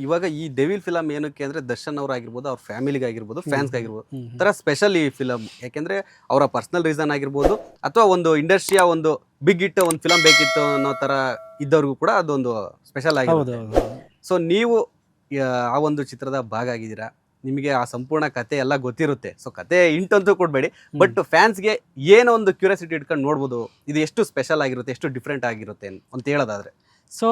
ಇವಾಗ ಈ devil film ಏನಕ್ಕೆ ಅಂದ್ರೆ ದರ್ಶನ್ ಅವರಾಗಿರ್ಬೋದು, ಅವ್ರ ಫ್ಯಾಮಿಲಿಗೆ ಆಗಿರ್ಬೋದು, ಫ್ಯಾನ್ಸ್ ಆಗಿರ್ಬೋದು, ತರ ಸ್ಪೆಷಲ್ ಈ ಫಿಲಮ್. ಯಾಕೆಂದ್ರೆ ಅವರ ಪರ್ಸನಲ್ ರೀಸನ್ ಆಗಿರ್ಬೋದು, ಅಥವಾ ಒಂದು ಇಂಡಸ್ಟ್ರಿಯ ಒಂದು ಬಿಗ್ ಹಿಟ್ ಒಂದು ಫಿಲಮ್ ಬೇಕಿತ್ತು ಅನ್ನೋ ತರ ಇದ್ದವ್ರಿಗೂ ಕೂಡ ಅದೊಂದು ಸ್ಪೆಷಲ್ ಆಗಿರುತ್ತೆ. ಸೊ ನೀವು ಆ ಒಂದು ಚಿತ್ರದ ಭಾಗ ಆಗಿದ್ದೀರಾ, ನಿಮಗೆ ಆ ಸಂಪೂರ್ಣ ಕತೆ ಎಲ್ಲ ಗೊತ್ತಿರುತ್ತೆ. ಸೊ ಕತೆ ಇಂಟಂತೂ ಕೊಡಬೇಡಿ, ಬಟ್ ಫ್ಯಾನ್ಸ್ಗೆ ಏನೋ ಒಂದು ಕ್ಯೂರಿಯಾಸಿಟಿ ಇಟ್ಕೊಂಡು ನೋಡ್ಬೋದು, ಇದು ಎಷ್ಟು ಸ್ಪೆಷಲ್ ಆಗಿರುತ್ತೆ, ಎಷ್ಟು ಡಿಫ್ರೆಂಟ್ ಆಗಿರುತ್ತೆ ಅಂತ ಹೇಳೋದಾದ್ರೆ. ಸೊ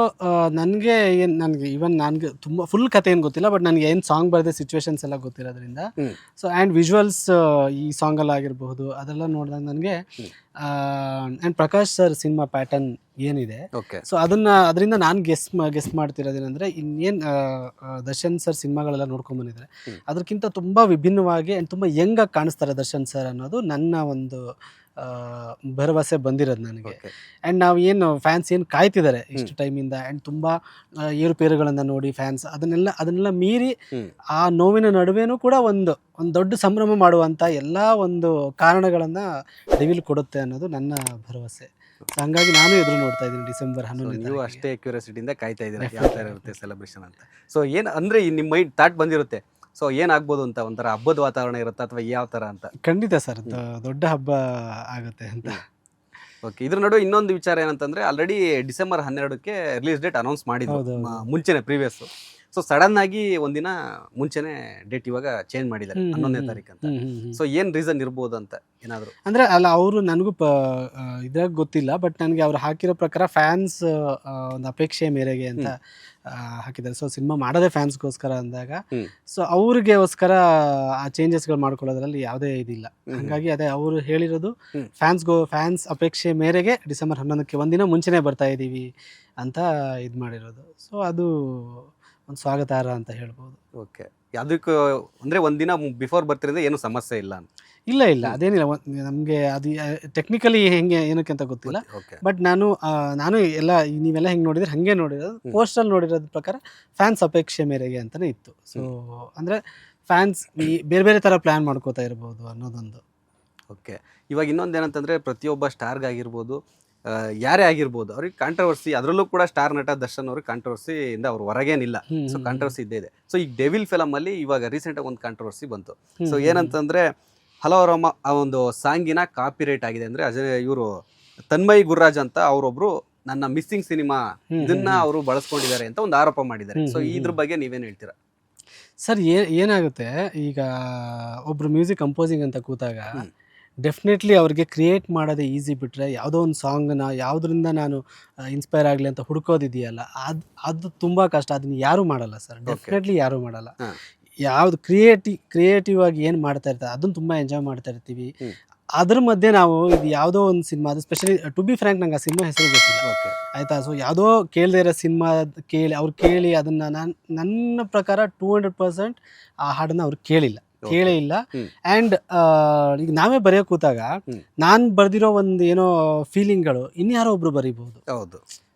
ನನಗೆ ಏನು, ನನಗೆ ಇವನ್ ನನಗೆ ತುಂಬ ಫುಲ್ ಕತೆ ಏನು ಗೊತ್ತಿಲ್ಲ, ಬಟ್ ನನಗೆ ಏನು ಸಾಂಗ್ ಬರೆದ ಸಿಚುವೇಶನ್ಸ್ ಎಲ್ಲ ಗೊತ್ತಿರೋದ್ರಿಂದ, ಸೊ ಆ್ಯಂಡ್ ವಿಜುವಲ್ಸ್ ಈ ಸಾಂಗಲ್ಲಿ ಆಗಿರಬಹುದು ಅದೆಲ್ಲ ನೋಡಿದಾಗ ನನಗೆ and Prakash sir cinema pattern ಏನಿದೆ, ಸೊ ಅದರಿಂದ ನಾನು ಗೆಸ್ ಮಾಡ್ತಿರೋದೇನೆಂದರೆ, ಇನ್ನೇನು ದರ್ಶನ್ ಸರ್ ಸಿನಿಮಾಗಳೆಲ್ಲ ನೋಡ್ಕೊಂಡ್ಬಂದಿದ್ದಾರೆ ಅದಕ್ಕಿಂತ ತುಂಬ ವಿಭಿನ್ನವಾಗಿ ಆ್ಯಂಡ್ ತುಂಬ ಯಂಗಾಗಿ ಕಾಣಿಸ್ತಾರೆ ದರ್ಶನ್ ಸರ್ ಅನ್ನೋದು ನನ್ನ ಒಂದು ಭರವಸೆ ಬಂದಿರೋದು ನನಗೆ. ಆ್ಯಂಡ್ ನಾವು ಏನು ಫ್ಯಾನ್ಸ್ ಏನು ಕಾಯ್ತಿದ್ದಾರೆ ಇಷ್ಟು ಟೈಮಿಂದ, ಆ್ಯಂಡ್ ತುಂಬ ಏರುಪೇರುಗಳನ್ನು ನೋಡಿ ಫ್ಯಾನ್ಸ್ ಅದನ್ನೆಲ್ಲ ಮೀರಿ ಆ ನೋವಿನ ನಡುವೆನೂ ಕೂಡ ಒಂದು ದೊಡ್ಡ ಸಂಭ್ರಮ ಮಾಡುವಂಥ ಎಲ್ಲ ಒಂದು ಕಾರಣಗಳನ್ನು ಡೆವಿಲ್ ಕೊಡುತ್ತೆ ಅನ್ನೋದು ನನ್ನ ಭರವಸೆ. ಹಂಗಾಗಿ ನಾನು ಎದುರು ನೋಡ್ತಾ ಇದ್ದೀನಿ ಡಿಸೆಂಬರ್ 11. ನೀವು ಅಷ್ಟೇ ಕ್ಯೂರಿಯಾಸಿಟಿಯಿಂದ ಕಾಯ್ತಾ ಇದ್ದೀರಾ ಯಾವ ಥರ ಇರುತ್ತೆ ಸೆಲೆಬ್ರೇಷನ್ ಅಂತ. ಸೊ ಏನು ಅಂದರೆ ನಿಮ್ಮ ಮೈಂಡ್ ಥಾಟ್ ಬಂದಿರುತ್ತೆ, ಸೊ ಏನಾಗ್ಬೋದು ಅಂತ, ಒಂಥರ ಹಬ್ಬದ ವಾತಾವರಣ ಇರುತ್ತೆ ಅಥವಾ ಯಾವ ಥರ ಅಂತ? ಖಂಡಿತ ಸರ್, ದೊಡ್ಡ ಹಬ್ಬ ಆಗುತ್ತೆ ಅಂತ. ಓಕೆ, ಇದ್ರ ನಡುವೆ ಇನ್ನೊಂದು ವಿಚಾರ ಏನಂತಂದ್ರೆ, ಆಲ್ರೆಡಿ ಡಿಸೆಂಬರ್ 12ಕ್ಕೆ ರಿಲೀಸ್ ಡೇಟ್ ಅನೌನ್ಸ್ ಮಾಡಿದ್ರು ಮುಂಚೆನೆ, ಪ್ರೀವಿಯಸ್. ಸೊ ಸಡನ್ ಆಗಿ ಒಂದಿನ ಮುಂಚೆನೆ ಡೇಟ್ ಇವಾಗ ಚೇಂಜ್ ಮಾಡಿದ್ದಾರೆ 11ನೇ ತಾರೀಕು ಅಂತ. ಸೊ ಏನ್ ರೀಸನ್ ಇರ್ಬೋದು ಅಂತ ಏನಾದ್ರು? ಅಂದ್ರೆ ಅಲ್ಲ, ಅವರು ನನಗೂ ಇದ್ರಾಗ ಗೊತ್ತಿಲ್ಲ, ಬಟ್ ನನಗೆ ಅವ್ರು ಹಾಕಿರೋ ಪ್ರಕಾರ ಫ್ಯಾನ್ಸ್ ಒಂದು ಅಪೇಕ್ಷೆ ಮೇರೆಗೆ ಅಂತ ಹಾಕಿದ್ದಾರೆ. ಸೊ ಸಿನಿಮಾ ಮಾಡೋದೇ ಫ್ಯಾನ್ಸ್ಗೋಸ್ಕರ ಅಂದಾಗ, ಸೊ ಅವ್ರಿಗೋಸ್ಕರ ಆ ಚೇಂಜಸ್ಗಳು ಮಾಡ್ಕೊಳ್ಳೋದ್ರಲ್ಲಿ ಯಾವುದೇ ಇದಿಲ್ಲ. ಹಾಗಾಗಿ ಅದೇ ಅವರು ಹೇಳಿರೋದು, ಫ್ಯಾನ್ಸ್ ಅಪೇಕ್ಷೆ ಮೇರೆಗೆ ಡಿಸೆಂಬರ್ 11ಕ್ಕೆ ಒಂದಿನ ಮುಂಚೆನೇ ಬರ್ತಾ ಇದ್ದೀವಿ ಅಂತ ಇದು ಮಾಡಿರೋದು. ಸೊ ಅದು ಒಂದು ಸ್ವಾಗತಾರ್ಹ ಅಂತ ಹೇಳ್ಬೋದು. ಓಕೆ, ಅದಕ್ಕೆ ಅಂದರೆ ಒಂದಿನ ಬಿಫೋರ್ ಬರ್ತಿರೋದ್ರೆ ಏನು ಸಮಸ್ಯೆ ಇಲ್ಲ ಅಂತ? ಇಲ್ಲ ಅದೇನಿಲ್ಲ, ನಮಗೆ ಅದು ಟೆಕ್ನಿಕಲಿ ಹೆಂಗೆ ಏನಕ್ಕೆ ಅಂತ ಗೊತ್ತಿಲ್ಲ, ಬಟ್ ನಾನು ಎಲ್ಲ ನೀವೆಲ್ಲ ಹೆಂಗೆ ನೋಡಿದ್ರೆ ಹಾಗೆ ನೋಡಿರೋದು, ಪೋಸ್ಟಲ್ಲಿ ನೋಡಿರೋದ್ರ ಪ್ರಕಾರ ಫ್ಯಾನ್ಸ್ ಅಪೇಕ್ಷೆ ಮೇರೆಗೆ ಅಂತಲೇ ಇತ್ತು. ಸೊ ಅಂದರೆ ಫ್ಯಾನ್ಸ್ ಬೇರೆ ಬೇರೆ ಥರ ಪ್ಲ್ಯಾನ್ ಮಾಡ್ಕೋತಾ ಇರ್ಬೋದು ಅನ್ನೋದೊಂದು. ಓಕೆ, ಇವಾಗ ಇನ್ನೊಂದು ಏನಂತಂದರೆ, ಪ್ರತಿಯೊಬ್ಬ ಸ್ಟಾರ್ಗಾಗಿರ್ಬೋದು, ಯಾರೇ ಆಗಿರ್ಬೋದು, ಅವ್ರಿಗೆ ಕಾಂಟ್ರವರ್ಸಿ, ಅದರಲ್ಲೂ ಕೂಡ ಸ್ಟಾರ್ ನಟ ದರ್ಶನ್ ಅವ್ರಿಗೆ ಕಾಂಟ್ರವರ್ಸಿಯಿಂದ ಅವ್ರು ಹೊರಗೇನಿಲ್ಲ. ಸೊ ಕಾಂಟ್ರವರ್ಸಿ ಇದ್ದೇ ಇದೆ. ಸೊ ಈಗ ಡೆವಿಲ್ ಫಿಲಮ್ ಅಲ್ಲಿ ಇವಾಗ ರೀಸೆಂಟಾಗಿ ಒಂದು ಕಾಂಟ್ರವರ್ಸಿ ಬಂತು. ಸೊ ಏನಂತಂದ್ರೆ, ಹಲವರಮ್ಮ ಆ ಒಂದು ಸಾಂಗಿನ ಕಾಪಿ ರೈಟ್ ಆಗಿದೆ. ಅಂದ್ರೆ ಇವರು ತನ್ಮಯ್ ಗುರ್ರಾಜ್ ಅಂತ ಅವರೊಬ್ರು ನನ್ನ ಮಿಸ್ಸಿಂಗ್ ಸಿನಿಮಾ ಇದನ್ನ ಅವರು ಬಳಸ್ಕೊಂಡಿದ್ದಾರೆ ಅಂತ ಒಂದು ಆರೋಪ ಮಾಡಿದ್ದಾರೆ. ಸೊ ಇದ್ರ ಬಗ್ಗೆ ನೀವೇನು ಹೇಳ್ತೀರಾ ಸರ್? ಏನಾಗುತ್ತೆ ಈಗ, ಒಬ್ರು ಮ್ಯೂಸಿಕ್ ಕಂಪೋಸಿಂಗ್ ಅಂತ ಕೂತಾಗ ಡೆಫಿನೆಟ್ಲಿ ಅವ್ರಿಗೆ ಕ್ರಿಯೇಟ್ ಮಾಡೋದೇ ಈಸಿ, ಬಿಟ್ಟರೆ ಯಾವುದೋ ಒಂದು ಸಾಂಗನ್ನ ಯಾವುದರಿಂದ ನಾನು ಇನ್ಸ್ಪೈರ್ ಆಗಲಿ ಅಂತ ಹುಡ್ಕೋದಿದೆಯಲ್ಲ, ಅದು ತುಂಬ ಕಷ್ಟ. ಅದನ್ನ ಯಾರೂ ಮಾಡಲ್ಲ ಸರ್, ಡೆಫಿನೆಟ್ಲಿ ಯಾರೂ ಮಾಡಲ್ಲ. ಯಾವುದು ಕ್ರಿಯೇಟಿವ್ ಆಗಿ ಏನು ಮಾಡ್ತಾ ಇರ್ತಾರೆ ಅದನ್ನು ತುಂಬ ಎಂಜಾಯ್ ಮಾಡ್ತಾ ಇರ್ತೀವಿ. ಅದ್ರ ಮಧ್ಯೆ ನಾವು ಇದು ಯಾವುದೋ ಒಂದು ಸಿನಿಮಾ, ಅದು ಸ್ಪೆಷಲಿ ಟು ಬಿ ಫ್ರ್ಯಾಂಕ್ ನಂಗೆ ಆ ಸಿನಿಮಾ ಹೆಸರು ಗೊತ್ತಿಲ್ಲ, ಆಯಿತಾ? ಸೊ ಯಾವುದೋ ಕೇಳದೇ ಇರೋ ಸಿನಿಮಾ ಕೇಳಿ ಅದನ್ನು ನನ್ನ ಪ್ರಕಾರ 200% ಆ ಹಾಡನ್ನು ಅವ್ರು ಕೇಳೇ ಇಲ್ಲ. ಆ್ಯಂಡ್ ಈಗ ನಾವೇ ಬರೆಯೋ ಕೂತಾಗ ನಾನು ಬರೆದಿರೋ ಒಂದು ಏನೋ ಫೀಲಿಂಗ್ಗಳು ಇನ್ಯಾರೋ ಒಬ್ರು ಬರೀಬಹುದು. ಹೌದು.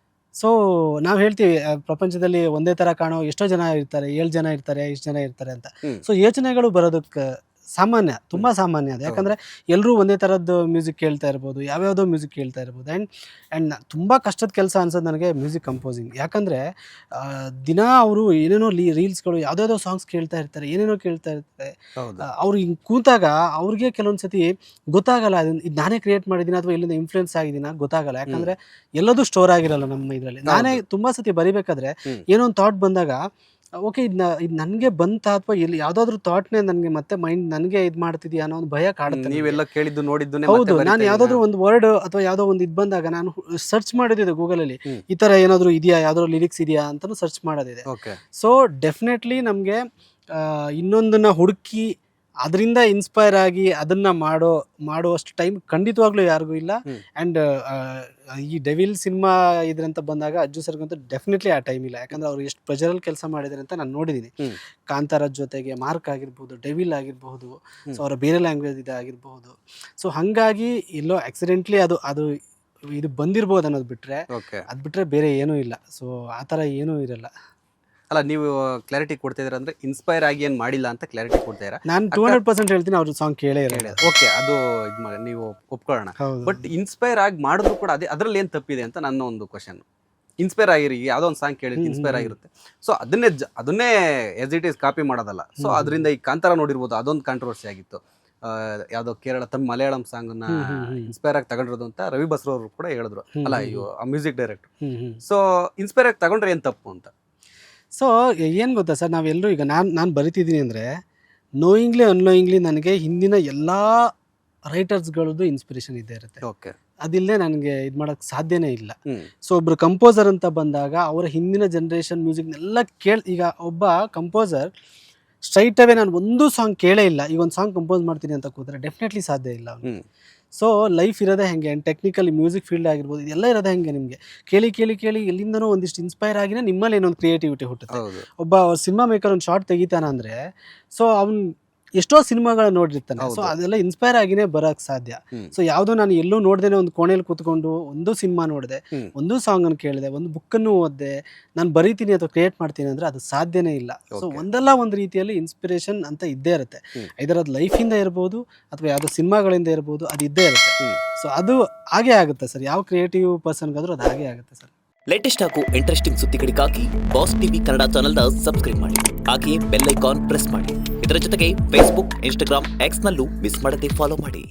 ಸೊ ನಾವು ಹೇಳ್ತೀವಿ, ಪ್ರಪಂಚದಲ್ಲಿ ಒಂದೇ ಥರ ಕಾಣೋ ಎಷ್ಟೋ ಜನ ಇರ್ತಾರೆ, 7 ಜನ ಇರ್ತಾರೆ, ಇಷ್ಟು ಜನ ಇರ್ತಾರೆ ಅಂತ. ಸೊ ಯೋಚನೆಗಳು ಬರೋದಕ್ಕೆ ಸಾಮಾನ್ಯ, ತುಂಬ ಸಾಮಾನ್ಯ ಅದು. ಯಾಕಂದರೆ ಎಲ್ಲರೂ ಒಂದೇ ಥರದ್ದು ಮ್ಯೂಸಿಕ್ ಕೇಳ್ತಾ ಇರ್ಬೋದು, ಯಾವ್ಯಾವುದೋ ಮ್ಯೂಸಿಕ್ ಕೇಳ್ತಾ ಇರ್ಬೋದು. ಆ್ಯಂಡ್ ತುಂಬ ಕಷ್ಟದ ಕೆಲಸ ಅನ್ಸೋದು ನನಗೆ ಮ್ಯೂಸಿಕ್ ಕಂಪೋಸಿಂಗ್. ಯಾಕಂದರೆ ದಿನ ಅವರು ಏನೇನೋ ರೀಲ್ಸ್ಗಳು, ಯಾವುದ್ಯಾವುದೋ ಸಾಂಗ್ಸ್ ಕೇಳ್ತಾ ಇರ್ತಾರೆ, ಏನೇನೋ ಕೇಳ್ತಾ ಇರ್ತಾರೆ. ಅವ್ರು ಹಿಂಗೆ ಕೂತಾಗ ಅವ್ರಿಗೆ ಕೆಲವೊಂದು ಸತಿ ಗೊತ್ತಾಗಲ್ಲ, ಇದು ನಾನೇ ಕ್ರಿಯೇಟ್ ಮಾಡಿದ್ದೀನಿ ಅಥವಾ ಇಲ್ಲಿಂದ ಇನ್ಫ್ಲುಯೆನ್ಸ್ ಆಗಿದ್ದೀನ ಗೊತ್ತಾಗಲ್ಲ. ಯಾಕಂದರೆ ಎಲ್ಲದೂ ಸ್ಟೋರ್ ಆಗಿರಲ್ಲ ನಮ್ಮ ಇದರಲ್ಲಿ. ನಾನೇ ತುಂಬ ಸತಿ ಬರಿಬೇಕಾದ್ರೆ ಏನೋ ಒಂದು ಥಾಟ್ ಬಂದಾಗ, ಓಕೆ ಇದು ನನಗೆ ಬಂತ ಅಥವಾ ಇಲ್ಲಿ ಯಾವುದಾದ್ರೂ ಥಾಟ್ನೇ ನನಗೆ ಮತ್ತೆ ಮೈಂಡ್ ನನಗೆ ಇದು ಮಾಡ್ತಿದ್ಯಾ ಅನ್ನೋ ಒಂದು ಭಯ ಕಾಡುತ್ತೆ. ನೀವೆಲ್ಲ ಕೇಳಿದ್ದು ನೋಡಿದ್ದು? ಹೌದು, ನಾನು ಯಾವುದಾದ್ರೂ ಒಂದು ವರ್ಡ್ ಅಥವಾ ಯಾವುದೋ ಒಂದು ಇದು ಬಂದಾಗ ನಾನು ಸರ್ಚ್ ಮಾಡಿದ್ದೆ ಗೂಗಲಲ್ಲಿ, ಈ ಥರ ಏನಾದರೂ ಇದೆಯಾ, ಯಾವುದಾದ್ರು ಲಿರಿಕ್ಸ್ ಇದೆಯಾ ಅಂತಲೂ ಸರ್ಚ್ ಮಾಡೋದಿದೆ. ಸೊ ಡೆಫಿನೆಟ್ಲಿ ನಮಗೆ ಇನ್ನೊಂದನ್ನು ಹುಡುಕಿ ಅದರಿಂದ ಇನ್ಸ್ಪೈರ್ ಆಗಿ ಅದನ್ನು ಮಾಡುವಷ್ಟು ಟೈಮ್ ಖಂಡಿತವಾಗ್ಲೂ ಯಾರಿಗೂ ಇಲ್ಲ. ಆ್ಯಂಡ್ ಈ ಡೆವಿಲ್ ಸಿನಿಮಾ ಇದ್ರಂತ ಬಂದಾಗ ಅಜ್ಜು ಸರ್ಗಂತೂ ಡೆಫಿನೆಟ್ಲಿ ಆ ಟೈಮ್ ಇಲ್ಲ. ಯಾಕಂದರೆ ಅವ್ರು ಎಷ್ಟು ಪ್ರೆಜರಲ್ಲಿ ಕೆಲಸ ಮಾಡಿದ್ದಾರೆ ಅಂತ ನಾನು ನೋಡಿದ್ದೀನಿ. ಕಾಂತಾರ ಜೊತೆಗೆ ಮಾರ್ಕ್ ಆಗಿರ್ಬೋದು, ಡೆವಿಲ್ ಆಗಿರಬಹುದು, ಸೊ ಅವರ ಬೇರೆ ಲ್ಯಾಂಗ್ವೇಜ್ ಆಗಿರಬಹುದು. ಸೊ ಹಾಗಾಗಿ ಎಲ್ಲೋ ಆಕ್ಸಿಡೆಂಟ್ಲಿ ಅದು ಇದು ಬಂದಿರ್ಬೋದು ಅನ್ನೋದು ಬಿಟ್ಟರೆ, ಅದು ಬಿಟ್ಟರೆ ಬೇರೆ ಏನೂ ಇಲ್ಲ. ಸೊ ಆ ಥರ ಏನೂ ಇರಲ್ಲ. ಅಲ್ಲ, ನೀವು ಕ್ಲಾರಿಟಿ ಕೊಡ್ತಾ ಇದ್ದೀರಾ ಅಂದರೆ ಇನ್ಸ್ಪೈರ್ ಆಗಿ ಏನು ಮಾಡಿಲ್ಲ ಅಂತ ಕ್ಲಾರಿಟಿ ಕೊಡ್ತಾ ಇದ್ದೀರಾ. ನಾನು 200% ಹೇಳ್ತೀನಿ, ಅವ್ರ ಸಾಂಗ್ ಕೇಳೇ ಇರಲ್ಲ. ಓಕೆ, ಅದು ನೀವು ಒಪ್ಕೊಳ್ಳೋಣ. ಬಟ್ ಇನ್ಸ್ಪೈರ್ ಆಗಿ ಮಾಡಿದ್ರು ಕೂಡ ಅದರಲ್ಲಿ ಏನು ತಪ್ಪಿದೆ ಅಂತ ನನ್ನ ಒಂದು ಕ್ವಶನ್. ಇನ್ಸ್ಪೈರ್ ಆಗಿರಿ, ಯಾವುದೋ ಒಂದು ಸಾಂಗ್ ಕೇಳಿ ಇನ್ಸ್ಪೈರ್ ಆಗಿರುತ್ತೆ. ಸೊ ಅದನ್ನೇ ಎಸ್ ಇಟ್ ಈಸ್ ಕಾಪಿ ಮಾಡೋದಲ್ಲ. ಸೊ ಅದರಿಂದ ಈ ಕಾಂತಾರ ನೋಡಿರ್ಬೋದು, ಅದೊಂದು ಕಾಂಟ್ರವರ್ಸಿ ಆಗಿತ್ತು. ಯಾವುದೋ ಕೇರಳ ಮಲಯಾಳಂ ಸಾಂಗನ್ನ ಇನ್ಸ್ಪೈರ್ ಆಗಿ ತಗೊಂಡಿರೋದು ಅಂತ ರವಿ ಬಸ್ರು ಅವರು ಕೂಡ ಹೇಳಿದ್ರು, ಅಲ್ಲ ಆ ಮ್ಯೂಸಿಕ್ ಡೈರೆಕ್ಟರ್. ಸೊ ಇನ್ಸ್ಪೈರ್ ಆಗಿ ತಗೊಂಡ್ರೆ ಏನು ತಪ್ಪು ಅಂತ. ಸೊ ಏನು ಗೊತ್ತಾ ಸರ್, ನಾವೆಲ್ಲರೂ ಈಗ ನಾನು ಬರಿತಿದ್ದೀನಿ ಅಂದರೆ ನೋಯಿಂಗ್ಲಿ ಅನ್ಲೋಯಿಂಗ್ಲಿ ನನಗೆ ಹಿಂದಿನ ಎಲ್ಲ ರೈಟರ್ಸ್ಗಳದ್ದು ಇನ್ಸ್ಪಿರೇಷನ್ ಇದ್ದೇ ಇರುತ್ತೆ. ಓಕೆ, ಅದಿಲ್ಲದೆ ನನಗೆ ಇದು ಮಾಡೋಕ್ಕೆ ಸಾಧ್ಯನೇ ಇಲ್ಲ. ಸೊ ಒಬ್ರು ಕಂಪೋಸರ್ ಅಂತ ಬಂದಾಗ ಅವರ ಹಿಂದಿನ ಜನ್ರೇಷನ್ ಮ್ಯೂಸಿಕ್ನೆಲ್ಲ ಈಗ ಒಬ್ಬ ಕಂಪೋಸರ್ ಸ್ಟ್ರೈಟ್ ಅವೇ ನಾನು ಒಂದು ಸಾಂಗ್ ಕೇಳೇ ಇಲ್ಲ, ಈಗ ಒಂದು ಸಾಂಗ್ ಕಂಪೋಸ್ ಮಾಡ್ತೀನಿ ಅಂತ ಕೂತ್ರೆ ಡೆಫಿನೆಟ್ಲಿ ಸಾಧ್ಯ ಇಲ್ಲ. ಸೊ ಲೈಫ್ ಇರೋದೇ ಹೆಂಗೆ, ಆ್ಯಂಡ್ ಟೆಕ್ನಿಕಲಿ ಮ್ಯೂಸಿಕ್ ಫೀಲ್ಡ್ ಆಗಿರ್ಬೋದು, ಇದೆಲ್ಲ ಇರೋದೇ ಹೆಂಗೆ, ನಿಮಗೆ ಕೇಳಿ ಕೇಳಿ ಕೇಳಿ ಎಲ್ಲಿಂದನೋ ಒಂದಿಷ್ಟು ಇನ್ಸ್ಪೈರ್ ಆಗಿನೇ ನಿಮ್ಮಲ್ಲಿ ಏನೊಂದು ಕ್ರಿಯೇಟಿವಿಟಿ ಹುಟ್ಟುತ್ತೆ. ಒಬ್ಬ ಸಿನಿಮಾ ಮೇಕರ್ ಒಂದು ಶಾರ್ಟ್ ತೆಗಿತಾನ ಅಂದರೆ ಸೊ ಅವ್ನು ಎಷ್ಟೋ ಸಿನಿಮಾಗಳ ನೋಡಿರ್ತಾನೆ. ಸೊ ಅದೆಲ್ಲ ಇನ್ಸ್ಪೈರ್ ಆಗಿನೇ ಬರೋಕ್ಕೆ ಸಾಧ್ಯ. ಸೊ ಯಾವುದೋ ನಾನು ಎಲ್ಲೂ ನೋಡ್ದೇನೆ ಒಂದು ಕೋಣೆಯಲ್ಲಿ ಕೂತ್ಕೊಂಡು ಒಂದು ಸಿನಿಮಾ ನೋಡಿದೆ, ಒಂದು ಸಾಂಗನ್ನು ಕೇಳಿದೆ, ಒಂದು ಬುಕ್ಕನ್ನು ಓದಿದೆ, ನಾನು ಬರೀತೀನಿ ಅಥವಾ ಕ್ರಿಯೇಟ್ ಮಾಡ್ತೀನಿ ಅಂದರೆ ಅದು ಸಾಧ್ಯನೇ ಇಲ್ಲ. ಸೊ ಒಂದಲ್ಲ ಒಂದು ರೀತಿಯಲ್ಲಿ ಇನ್ಸ್ಪಿರೇಷನ್ ಅಂತ ಇದ್ದೇ ಇರುತ್ತೆ. ಇದರ ಅದು ಲೈಫಿಂದ ಇರ್ಬೋದು ಅಥವಾ ಯಾವುದೋ ಸಿನಿಮಾಗಳಿಂದ ಇರ್ಬೋದು, ಅದು ಇದ್ದೇ ಇರುತ್ತೆ. ಸೊ ಅದು ಹಾಗೇ ಆಗುತ್ತೆ ಸರ್, ಯಾವ ಕ್ರಿಯೇಟಿವ್ ಪರ್ಸನ್ಗಾದ್ರೂ ಅದು ಹಾಗೇ ಆಗುತ್ತೆ ಸರ್. ಲೇಟೆಸ್ಟ್ ಹಾಗೂ ಇಂಟ್ರೆಸ್ಟಿಂಗ್ ಸುದ್ದಿಗಳಿಗಾಗಿ ಬಾಸ್ ಟಿವಿ ಕನ್ನಡ ಚಾನೆಲ್ನ ಸಬ್ಸ್ಕ್ರೈಬ್ ಮಾಡಿ, ಹಾಗೆಯೇ ಬೆಲ್ ಐಕಾನ್ ಪ್ರೆಸ್ ಮಾಡಿ. ಇದರ ಜೊತೆಗೆ ಫೇಸ್ಬುಕ್, ಇನ್ಸ್ಟಾಗ್ರಾಮ್, ಎಕ್ಸ್ನಲ್ಲೂ ಮಿಸ್ ಮಾಡದೆ ಫಾಲೋ ಮಾಡಿ.